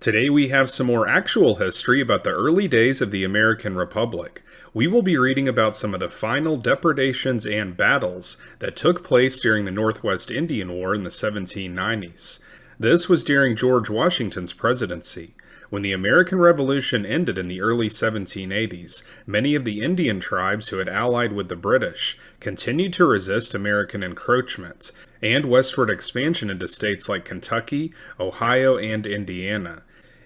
Today we have some more actual history about the early days of the American Republic. We will be reading about some of the final depredations and battles that took place during the Northwest Indian War in the 1790s. This was during George Washington's presidency. When the American Revolution ended in the early 1780s, many of the Indian tribes who had allied with the British continued to resist American encroachment and westward expansion into states like Kentucky, Ohio, and Indiana.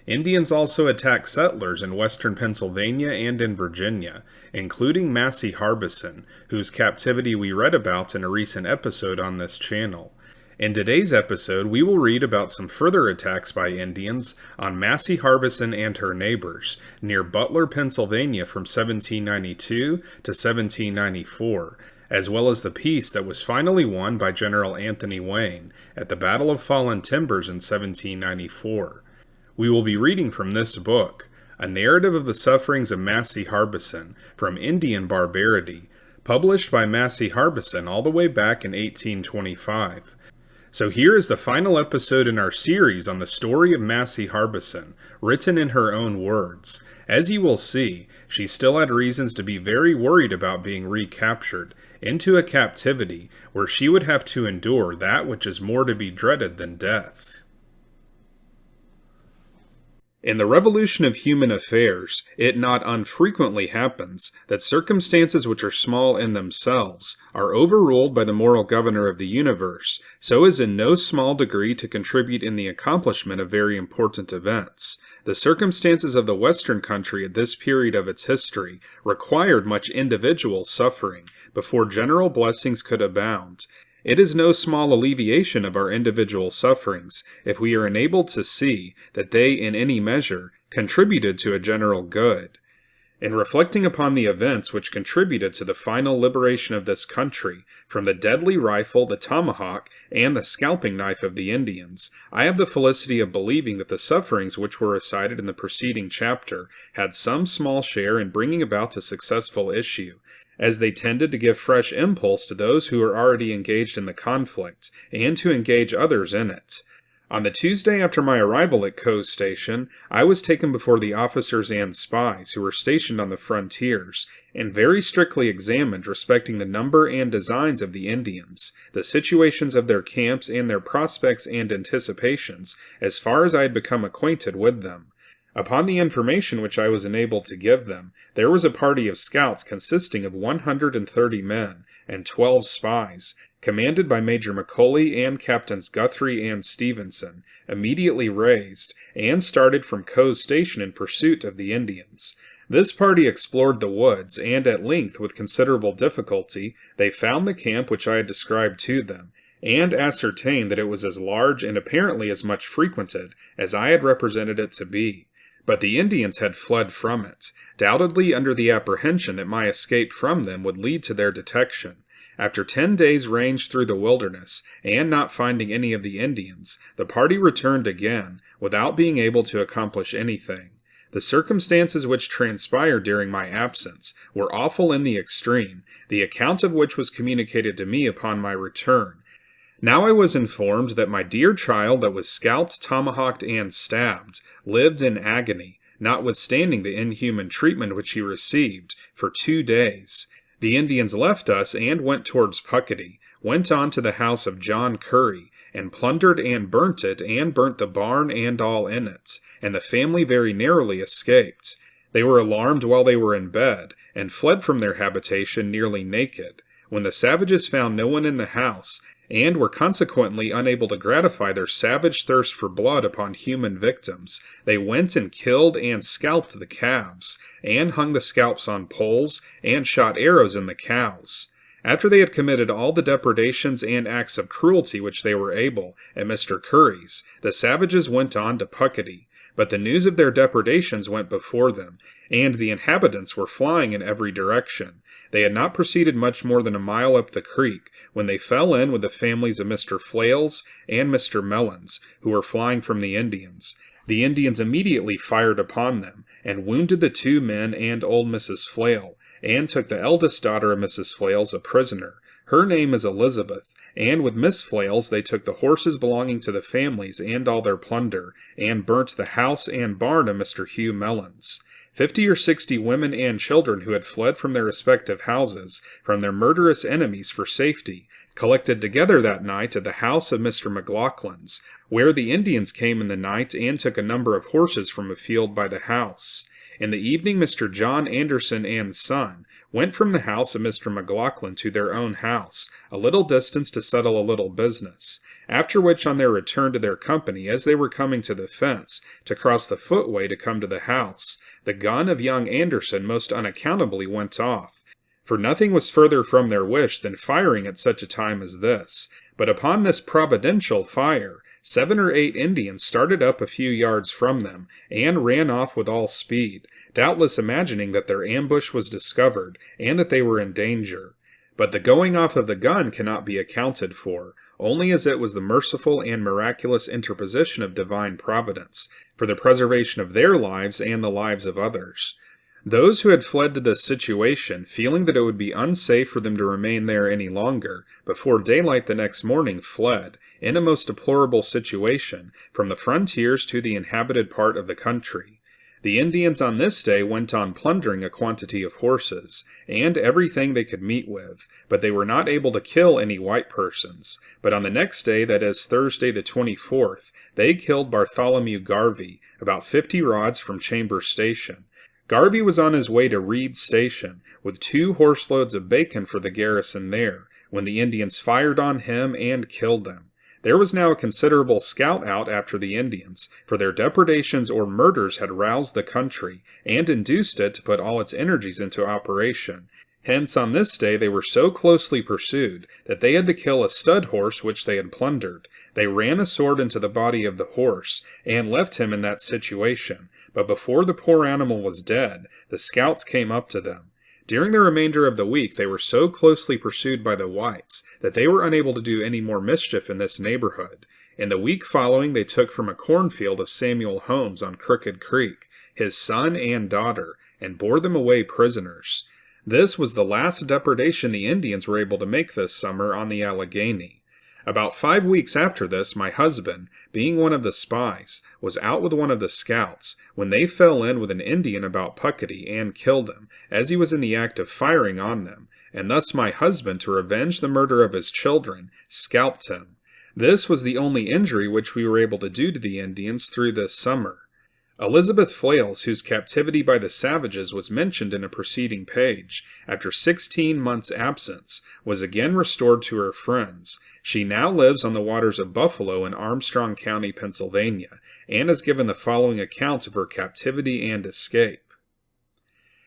Indians also attacked settlers in western Pennsylvania and in Virginia, including Massy Harbison, whose captivity we read about in a recent episode on this channel. In today's episode, we will read about some further attacks by Indians on Massy Harbison and her neighbors near Butler, Pennsylvania from 1792 to 1794, as well as the peace that was finally won by General Anthony Wayne at the Battle of Fallen Timbers in 1794. We will be reading from this book, A Narrative of the Sufferings of Massy Harbison from Indian Barbarity, published by Massy Harbison all the way back in 1825. So here is the final episode in our series on the story of Massy Harbison, written in her own words. As you will see, she still had reasons to be very worried about being recaptured into a captivity where she would have to endure that which is more to be dreaded than death. In the revolution of human affairs, it not unfrequently happens that circumstances which are small in themselves are overruled by the moral governor of the universe, so as in no small degree to contribute in the accomplishment of very important events. The circumstances of the Western country at this period of its history required much individual suffering before general blessings could abound. It is no small alleviation of our individual sufferings if we are enabled to see that they in any measure contributed to a general good. In reflecting upon the events which contributed to the final liberation of this country from the deadly rifle, the tomahawk, and the scalping knife of the Indians, I have the felicity of believing that the sufferings which were recited in the preceding chapter had some small share in bringing about a successful issue, as they tended to give fresh impulse to those who were already engaged in the conflict, and to engage others in it. On the Tuesday after my arrival at Coe's Station, I was taken before the officers and spies who were stationed on the frontiers, and very strictly examined respecting the number and designs of the Indians, the situations of their camps, and their prospects and anticipations, as far as I had become acquainted with them. Upon the information which I was enabled to give them, there was a party of scouts consisting of 130 men and 12 spies, commanded by Major McCauley and Captains Guthrie and Stevenson, immediately raised, and started from Coe's Station in pursuit of the Indians. This party explored the woods, and at length, with considerable difficulty, they found the camp which I had described to them, and ascertained that it was as large and apparently as much frequented as I had represented it to be. But the Indians had fled from it, doubtlessly under the apprehension that my escape from them would lead to their detection. After 10 days' range through the wilderness, and not finding any of the Indians, the party returned again, without being able to accomplish anything. The circumstances which transpired during my absence were awful in the extreme, the account of which was communicated to me upon my return. Now I was informed that my dear child that was scalped, tomahawked, and stabbed lived in agony, notwithstanding the inhuman treatment which he received, for 2 days. The Indians left us and went towards Puckety, went on to the house of John Curry, and plundered and burnt it, and burnt the barn and all in it, and the family very narrowly escaped. They were alarmed while they were in bed, and fled from their habitation nearly naked. When the savages found no one in the house, and were consequently unable to gratify their savage thirst for blood upon human victims, they went and killed and scalped the calves, and hung the scalps on poles, and shot arrows in the cows. After they had committed all the depredations and acts of cruelty which they were able at Mr. Curry's, the savages went on to Puckety. But the news of their depredations went before them, and the inhabitants were flying in every direction. They had not proceeded much more than a mile up the creek, when they fell in with the families of Mr. Flails and Mr. Mellons, who were flying from the Indians. The Indians immediately fired upon them, and wounded the 2 men and old Mrs. Flail, and took the eldest daughter of Mrs. Flails a prisoner. Her name is Elizabeth, and with Miss Flails they took the horses belonging to the families and all their plunder, and burnt the house and barn of Mr. Hugh Mellons. 50 or 60 women and children who had fled from their respective houses from their murderous enemies for safety collected together that night at the house of Mr. McLaughlin's, where the Indians came in the night and took a number of horses from a field by the house. In the evening Mr. John Anderson and son went from the house of Mr. McLaughlin to their own house, a little distance to settle a little business, after which on their return to their company, as they were coming to the fence, to cross the footway to come to the house, the gun of young Anderson most unaccountably went off, for nothing was further from their wish than firing at such a time as this. But upon this providential fire, 7 or 8 Indians started up a few yards from them, and ran off with all speed, doubtless imagining that their ambush was discovered, and that they were in danger. But the going off of the gun cannot be accounted for, only as it was the merciful and miraculous interposition of divine providence, for the preservation of their lives and the lives of others. Those who had fled to this situation, feeling that it would be unsafe for them to remain there any longer, before daylight the next morning fled, in a most deplorable situation, from the frontiers to the inhabited part of the country. The Indians on this day went on plundering a quantity of horses, and everything they could meet with, but they were not able to kill any white persons. But on the next day, that is Thursday the 24th, they killed Bartholomew Garvey, about 50 rods from Chambers Station. Garvey was on his way to Reed's Station, with 2 horseloads of bacon for the garrison there, when the Indians fired on him and killed him. There was now a considerable scout out after the Indians, for their depredations or murders had roused the country, and induced it to put all its energies into operation. Hence on this day they were so closely pursued that they had to kill a stud horse which they had plundered. They ran a sword into the body of the horse, and left him in that situation, but before the poor animal was dead, the scouts came up to them. During the remainder of the week they were so closely pursued by the whites that they were unable to do any more mischief in this neighborhood. In the week following they took from a cornfield of Samuel Holmes on Crooked Creek his son and daughter, and bore them away prisoners. This was the last depredation the Indians were able to make this summer on the Allegheny. About 5 weeks after this, my husband, being one of the spies, was out with one of the scouts, when they fell in with an Indian about Puckety and killed him, as he was in the act of firing on them, and thus my husband, to revenge the murder of his children, scalped him. This was the only injury which we were able to do to the Indians through this summer. Elizabeth Flails, whose captivity by the savages was mentioned in a preceding page, after 16 months' absence, was again restored to her friends. She now lives on the waters of Buffalo in Armstrong County, Pennsylvania, and has given the following account of her captivity and escape.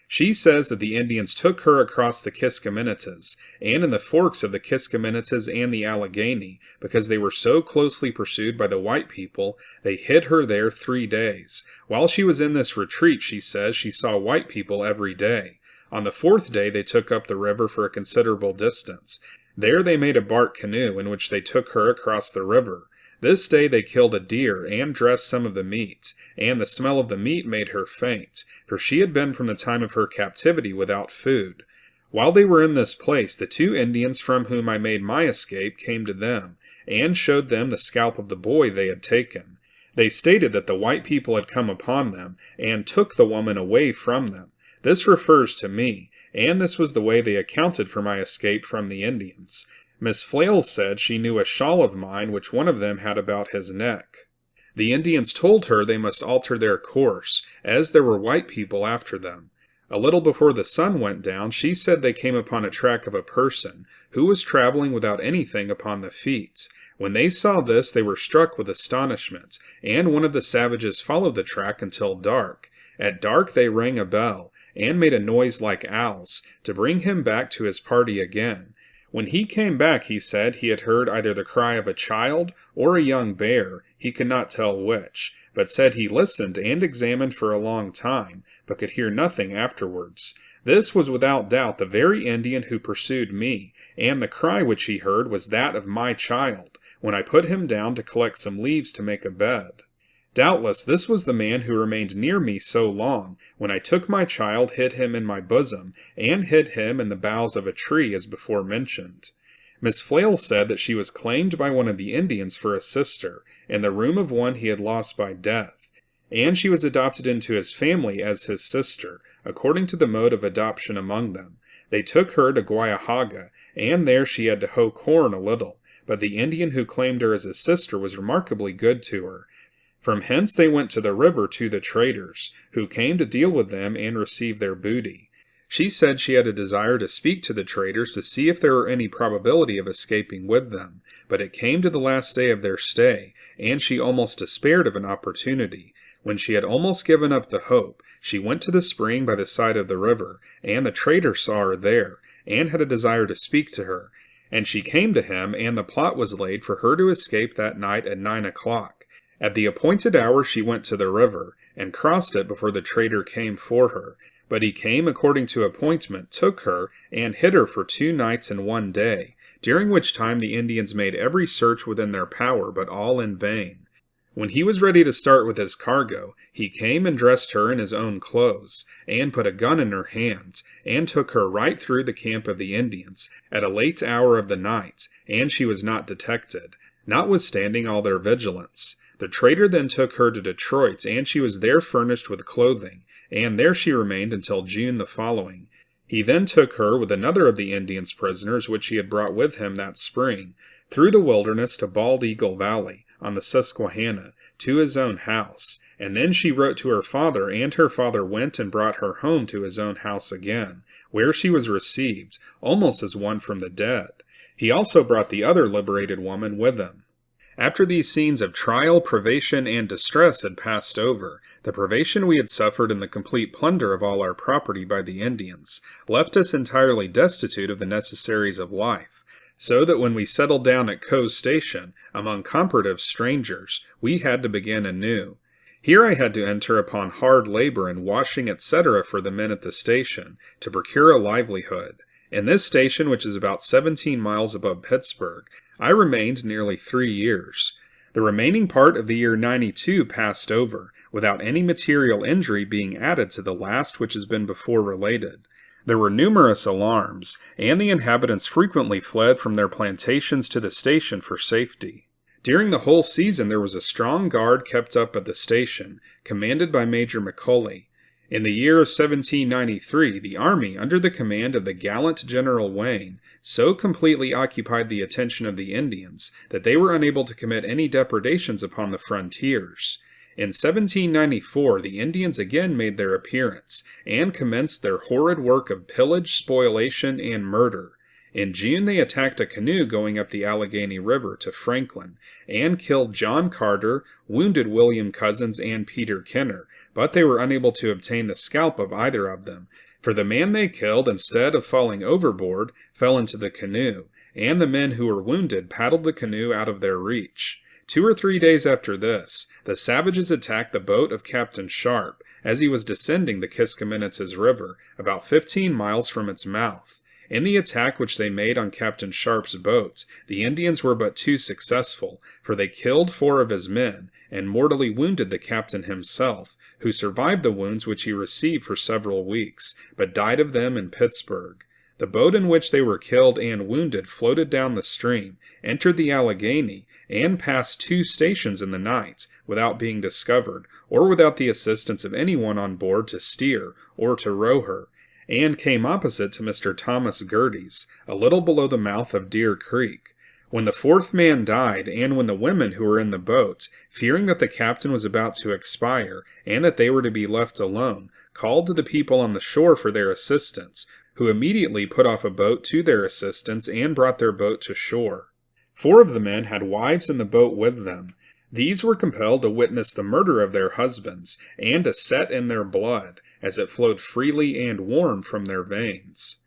She says that the Indians took her across the Kiskiminetas, and in the forks of the Kiskiminetas and the Allegheny, because they were so closely pursued by the white people, they hid her there 3 days. While she was in this retreat, she says, she saw white people every day. On the 4th day they took up the river for a considerable distance. There they made a bark canoe in which they took her across the river. This day they killed a deer and dressed some of the meat, and the smell of the meat made her faint, for she had been from the time of her captivity without food. While they were in this place, the 2 Indians from whom I made my escape came to them, and showed them the scalp of the boy they had taken. They stated that the white people had come upon them, and took the woman away from them. This refers to me, and this was the way they accounted for my escape from the Indians. Miss Flails said she knew a shawl of mine which one of them had about his neck. The Indians told her they must alter their course, as there were white people after them. A little before the sun went down, she said they came upon a track of a person, who was traveling without anything upon the feet. When they saw this, they were struck with astonishment, and one of the savages followed the track until dark. At dark they rang a bell, and made a noise like owls, to bring him back to his party again. When he came back, he said he had heard either the cry of a child or a young bear, he could not tell which, but said he listened and examined for a long time, but could hear nothing afterwards. This was without doubt the very Indian who pursued me, and the cry which he heard was that of my child, when I put him down to collect some leaves to make a bed. Doubtless this was the man who remained near me so long, when I took my child, hid him in my bosom, and hid him in the boughs of a tree as before mentioned. Miss Flails said that she was claimed by one of the Indians for a sister, in the room of one he had lost by death, and she was adopted into his family as his sister, according to the mode of adoption among them. They took her to Guayahaga, and there she had to hoe corn a little, but the Indian who claimed her as his sister was remarkably good to her. From hence they went to the river to the traders, who came to deal with them and receive their booty. She said she had a desire to speak to the traders to see if there were any probability of escaping with them, but it came to the last day of their stay, and she almost despaired of an opportunity. When she had almost given up the hope, she went to the spring by the side of the river, and the trader saw her there, and had a desire to speak to her. And she came to him, and the plot was laid for her to escape that night at 9 o'clock. At the appointed hour she went to the river, and crossed it before the trader came for her. But he came according to appointment, took her, and hid her for 2 nights and 1 day, during which time the Indians made every search within their power, but all in vain. When he was ready to start with his cargo, he came and dressed her in his own clothes, and put a gun in her hands, and took her right through the camp of the Indians, at a late hour of the night, and she was not detected, notwithstanding all their vigilance. The trader then took her to Detroit, and she was there furnished with clothing, and there she remained until June the following. He then took her with another of the Indians' prisoners, which he had brought with him that spring, through the wilderness to Bald Eagle Valley, on the Susquehanna, to his own house, and then she wrote to her father, and her father went and brought her home to his own house again, where she was received, almost as one from the dead. He also brought the other liberated woman with him. After these scenes of trial, privation, and distress had passed over, the privation we had suffered in the complete plunder of all our property by the Indians left us entirely destitute of the necessaries of life, so that when we settled down at Coe's Station, among comparative strangers, we had to begin anew. Here I had to enter upon hard labor in washing, etc., for the men at the station, to procure a livelihood. In this station, which is about 17 miles above Pittsburgh, I remained nearly 3 years. The remaining part of the year 92 passed over, without any material injury being added to the last which has been before related. There were numerous alarms, and the inhabitants frequently fled from their plantations to the station for safety. During the whole season there was a strong guard kept up at the station, commanded by Major McCully. In the year of 1793, the army, under the command of the gallant General Wayne, so completely occupied the attention of the Indians that they were unable to commit any depredations upon the frontiers. In 1794, the Indians again made their appearance, and commenced their horrid work of pillage, spoliation, and murder. In June they attacked a canoe going up the Allegheny River to Franklin, and killed John Carter, wounded William Cousins and Peter Kenner, but they were unable to obtain the scalp of either of them, for the man they killed, instead of falling overboard, fell into the canoe, and the men who were wounded paddled the canoe out of their reach. 2 or 3 days after this, the savages attacked the boat of Captain Sharp, as he was descending the Kiskiminetas River, about 15 miles from its mouth. In the attack which they made on Captain Sharp's boat, the Indians were but too successful, for they killed 4 of his men, and mortally wounded the captain himself, who survived the wounds which he received for several weeks, but died of them in Pittsburgh. The boat in which they were killed and wounded floated down the stream, entered the Allegheny, and passed 2 stations in the night, without being discovered, or without the assistance of anyone on board to steer or to row her, and came opposite to Mr. Thomas Gerty's, a little below the mouth of Deer Creek. When the 4th man died, and when the women who were in the boat, fearing that the captain was about to expire, and that they were to be left alone, called to the people on the shore for their assistance, who immediately put off a boat to their assistance, and brought their boat to shore. 4 of the men had wives in the boat with them. These were compelled to witness the murder of their husbands, and to set in their blood, as it flowed freely and warm from their veins.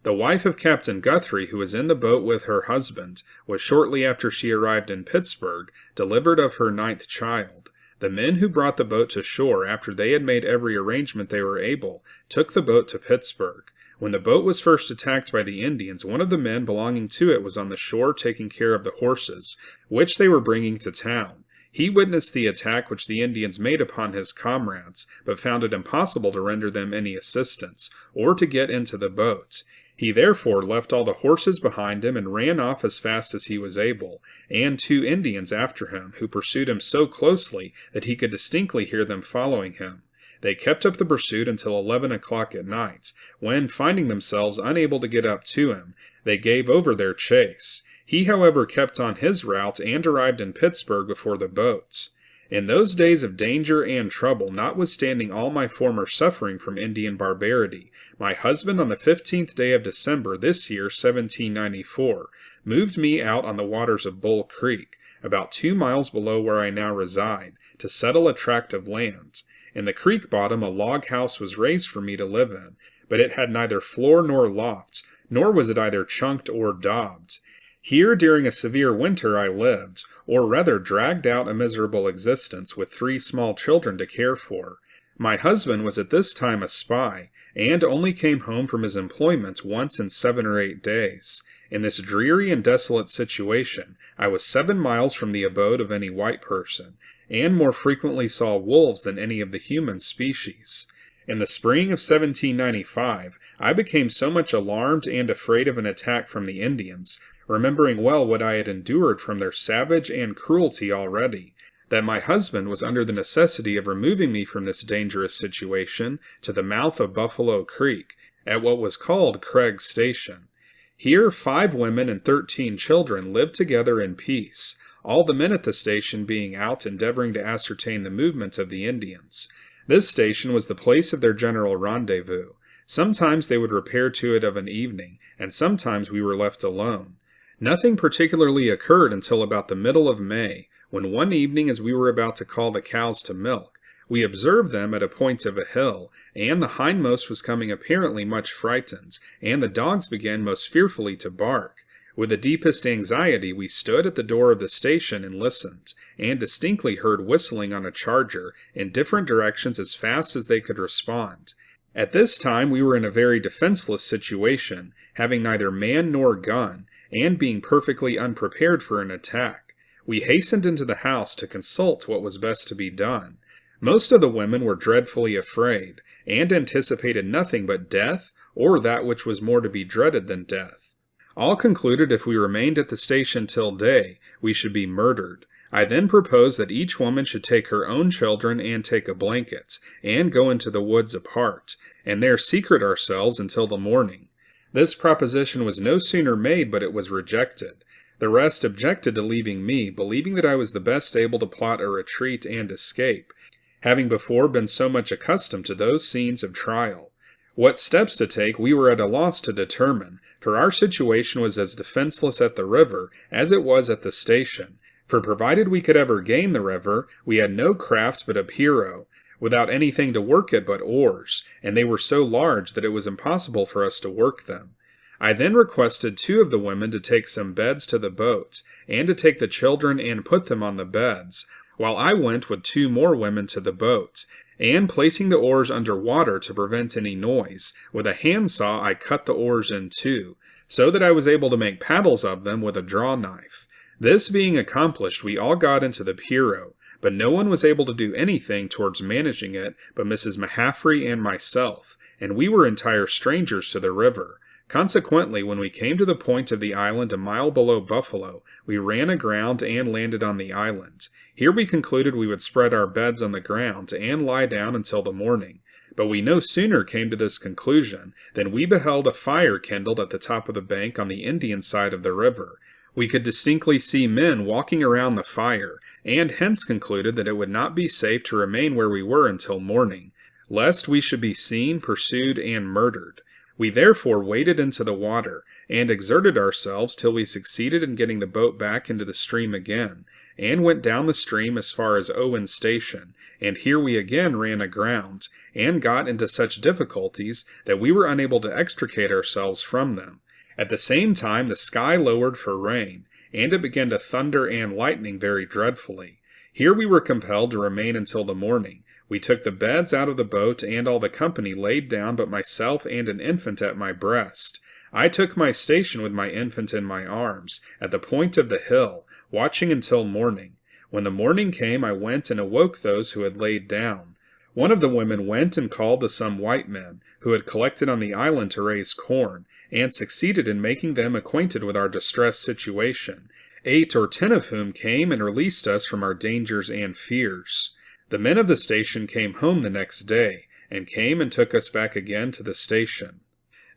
The wife of Captain Guthrie, who was in the boat with her husband, was shortly after she arrived in Pittsburgh, delivered of her 9th child. The men who brought the boat to shore, after they had made every arrangement they were able, took the boat to Pittsburgh. When the boat was first attacked by the Indians, one of the men belonging to it was on the shore taking care of the horses, which they were bringing to town. He witnessed the attack which the Indians made upon his comrades, but found it impossible to render them any assistance, or to get into the boat. He therefore left all the horses behind him and ran off as fast as he was able, and 2 Indians after him, who pursued him so closely that he could distinctly hear them following him. They kept up the pursuit until 11 o'clock at night, when, finding themselves unable to get up to him, they gave over their chase. He, however, kept on his route and arrived in Pittsburgh before the boats. In those days of danger and trouble, notwithstanding all my former suffering from Indian barbarity, my husband on the 15th day of December this year, 1794, moved me out on the waters of Bull Creek, about 2 miles below where I now reside, to settle a tract of land. In the creek bottom a log house was raised for me to live in, but it had neither floor nor loft, nor was it either chunked or daubed. Here during a severe winter I lived, or rather dragged out a miserable existence with 3 small children to care for. My husband was at this time a spy, and only came home from his employment once in 7 or 8 days. In this dreary and desolate situation, I was 7 miles from the abode of any white person, and more frequently saw wolves than any of the human species. In the spring of 1795, I became so much alarmed and afraid of an attack from the Indians, remembering well what I had endured from their savage and cruelty already, that my husband was under the necessity of removing me from this dangerous situation to the mouth of Buffalo Creek, at what was called Craig's Station. Here 5 women and 13 children lived together in peace, all the men at the station being out endeavoring to ascertain the movements of the Indians. This station was the place of their general rendezvous. Sometimes they would repair to it of an evening, and sometimes we were left alone. Nothing particularly occurred until about the middle of May, when one evening as we were about to call the cows to milk, we observed them at a point of a hill, and the hindmost was coming apparently much frightened, and the dogs began most fearfully to bark. With the deepest anxiety we stood at the door of the station and listened, and distinctly heard whistling on a charger in different directions as fast as they could respond. At this time we were in a very defenseless situation, having neither man nor gun, and being perfectly unprepared for an attack. We hastened into the house to consult what was best to be done. Most of the women were dreadfully afraid, and anticipated nothing but death, or that which was more to be dreaded than death. All concluded if we remained at the station till day, we should be murdered. I then proposed that each woman should take her own children and take a blanket, and go into the woods apart, and there secrete ourselves until the morning. This proposition was no sooner made but it was rejected. The rest objected to leaving me, believing that I was the best able to plot a retreat and escape, having before been so much accustomed to those scenes of trial. What steps to take we were at a loss to determine, for our situation was as defenseless at the river as it was at the station, for provided we could ever gain the river, we had no craft but a pirogue, without anything to work it but oars, and they were so large that it was impossible for us to work them. I then requested 2 of the women to take some beds to the boat, and to take the children and put them on the beds, while I went with 2 more women to the boat, and placing the oars under water to prevent any noise, with a handsaw I cut the oars in 2, so that I was able to make paddles of them with a draw knife. This being accomplished, we all got into the pirogue, but no one was able to do anything towards managing it but Mrs. Mahaffrey and myself, and we were entire strangers to the river. Consequently, when we came to the point of the island a mile below Buffalo, we ran aground and landed on the island. Here we concluded we would spread our beds on the ground and lie down until the morning. But we no sooner came to this conclusion than we beheld a fire kindled at the top of the bank on the Indian side of the river. We could distinctly see men walking around the fire, and hence concluded that it would not be safe to remain where we were until morning, lest we should be seen, pursued, and murdered. We therefore waded into the water, and exerted ourselves till we succeeded in getting the boat back into the stream again, and went down the stream as far as Owen's Station, and here we again ran aground, and got into such difficulties that we were unable to extricate ourselves from them. At the same time the sky lowered for rain, and it began to thunder and lightning very dreadfully. Here we were compelled to remain until the morning. We took the beds out of the boat, and all the company laid down but myself and an infant at my breast. I took my station with my infant in my arms, at the point of the hill, watching until morning. When the morning came, I went and awoke those who had laid down. One of the women went and called to some white men, who had collected on the island to raise corn, and succeeded in making them acquainted with our distressed situation, 8 or 10 of whom came and released us from our dangers and fears. The men of the station came home the next day, and came and took us back again to the station.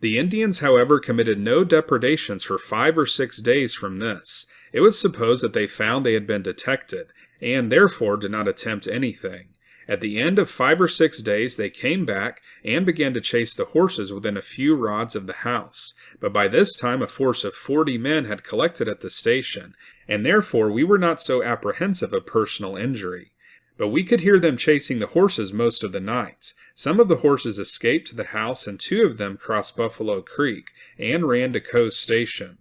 The Indians, however, committed no depredations for 5 or 6 days from this. It was supposed that they found they had been detected, and therefore did not attempt anything. At the end of 5 or 6 days they came back and began to chase the horses within a few rods of the house, but by this time a force of 40 men had collected at the station, and therefore we were not so apprehensive of personal injury. But we could hear them chasing the horses most of the night. Some of the horses escaped to the house, and 2 of them crossed Buffalo Creek and ran to Coe's station.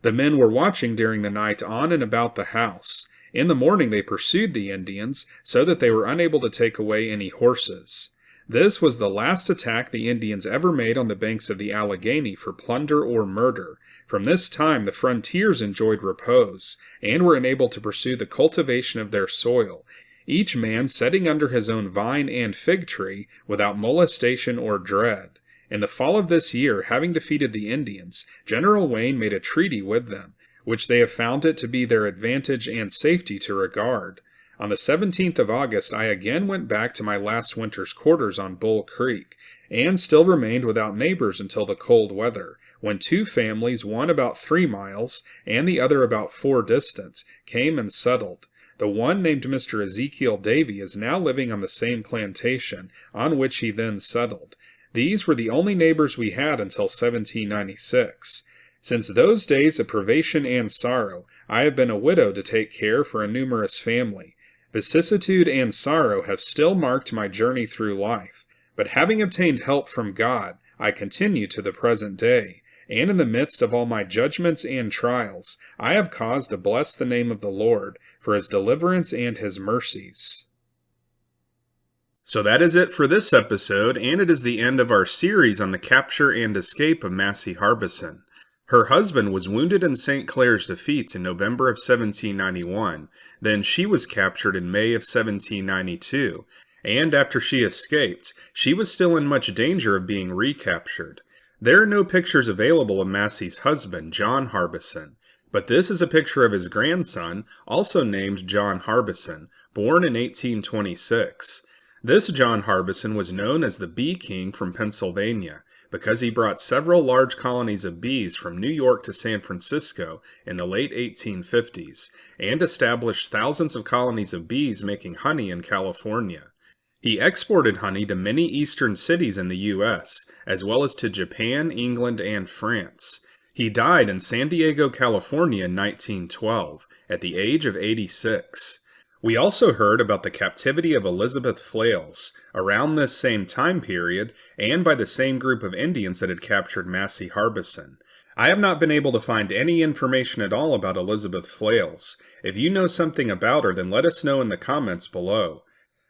The men were watching during the night on and about the house. In the morning they pursued the Indians, so that they were unable to take away any horses. This was the last attack the Indians ever made on the banks of the Allegheny for plunder or murder. From this time the frontiers enjoyed repose, and were enabled to pursue the cultivation of their soil, each man setting under his own vine and fig tree, without molestation or dread. In the fall of this year, having defeated the Indians, General Wayne made a treaty with them, which they have found it to be their advantage and safety to regard. On the 17th of August I again went back to my last winter's quarters on Bull Creek, and still remained without neighbors until the cold weather, when 2 families, one about 3 miles, and the other about 4 distant, came and settled. The one, named Mr. Ezekiel Davy, is now living on the same plantation, on which he then settled. These were the only neighbors we had until 1796. Since those days of privation and sorrow, I have been a widow to take care for a numerous family. Vicissitude and sorrow have still marked my journey through life, but having obtained help from God, I continue to the present day, and in the midst of all my judgments and trials, I have cause to bless the name of the Lord for his deliverance and his mercies. So that is it for this episode, and it is the end of our series on the capture and escape of Massy Harbison. Her husband was wounded in St. Clair's defeat in November of 1791, then she was captured in May of 1792, and after she escaped, she was still in much danger of being recaptured. There are no pictures available of Massy's husband, John Harbison, but this is a picture of his grandson, also named John Harbison, born in 1826. This John Harbison was known as the Bee King from Pennsylvania, because he brought several large colonies of bees from New York to San Francisco in the late 1850s, and established thousands of colonies of bees making honey in California. He exported honey to many eastern cities in the U.S., as well as to Japan, England, and France. He died in San Diego, California in 1912, at the age of 86. We also heard about the captivity of Elizabeth Flails, around this same time period, and by the same group of Indians that had captured Massy Harbison. I have not been able to find any information at all about Elizabeth Flails. If you know something about her, then let us know in the comments below.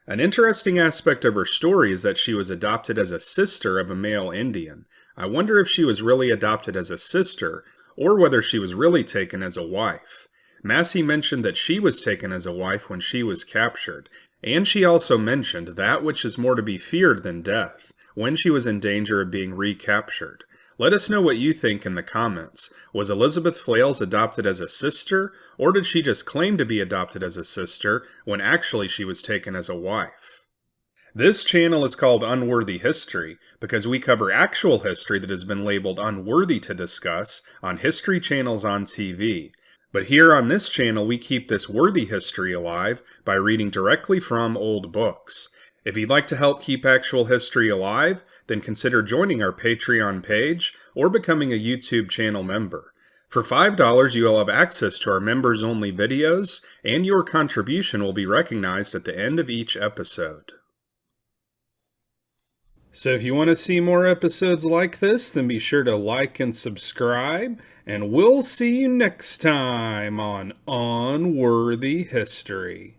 An interesting aspect of her story is that she was adopted as a sister of a male Indian. I wonder if she was really adopted as a sister, or whether she was really taken as a wife. Massy mentioned that she was taken as a wife when she was captured, and she also mentioned that which is more to be feared than death, when she was in danger of being recaptured. Let us know what you think in the comments. Was Elizabeth Flails adopted as a sister, or did she just claim to be adopted as a sister when actually she was taken as a wife? This channel is called Unworthy History because we cover actual history that has been labeled unworthy to discuss on history channels on TV. But here on this channel we keep this worthy history alive by reading directly from old books. If you'd like to help keep actual history alive, then consider joining our Patreon page or becoming a YouTube channel member. For $5 you will have access to our members-only videos, and your contribution will be recognized at the end of each episode. So if you want to see more episodes like this, then be sure to like and subscribe, and we'll see you next time on Unworthy History.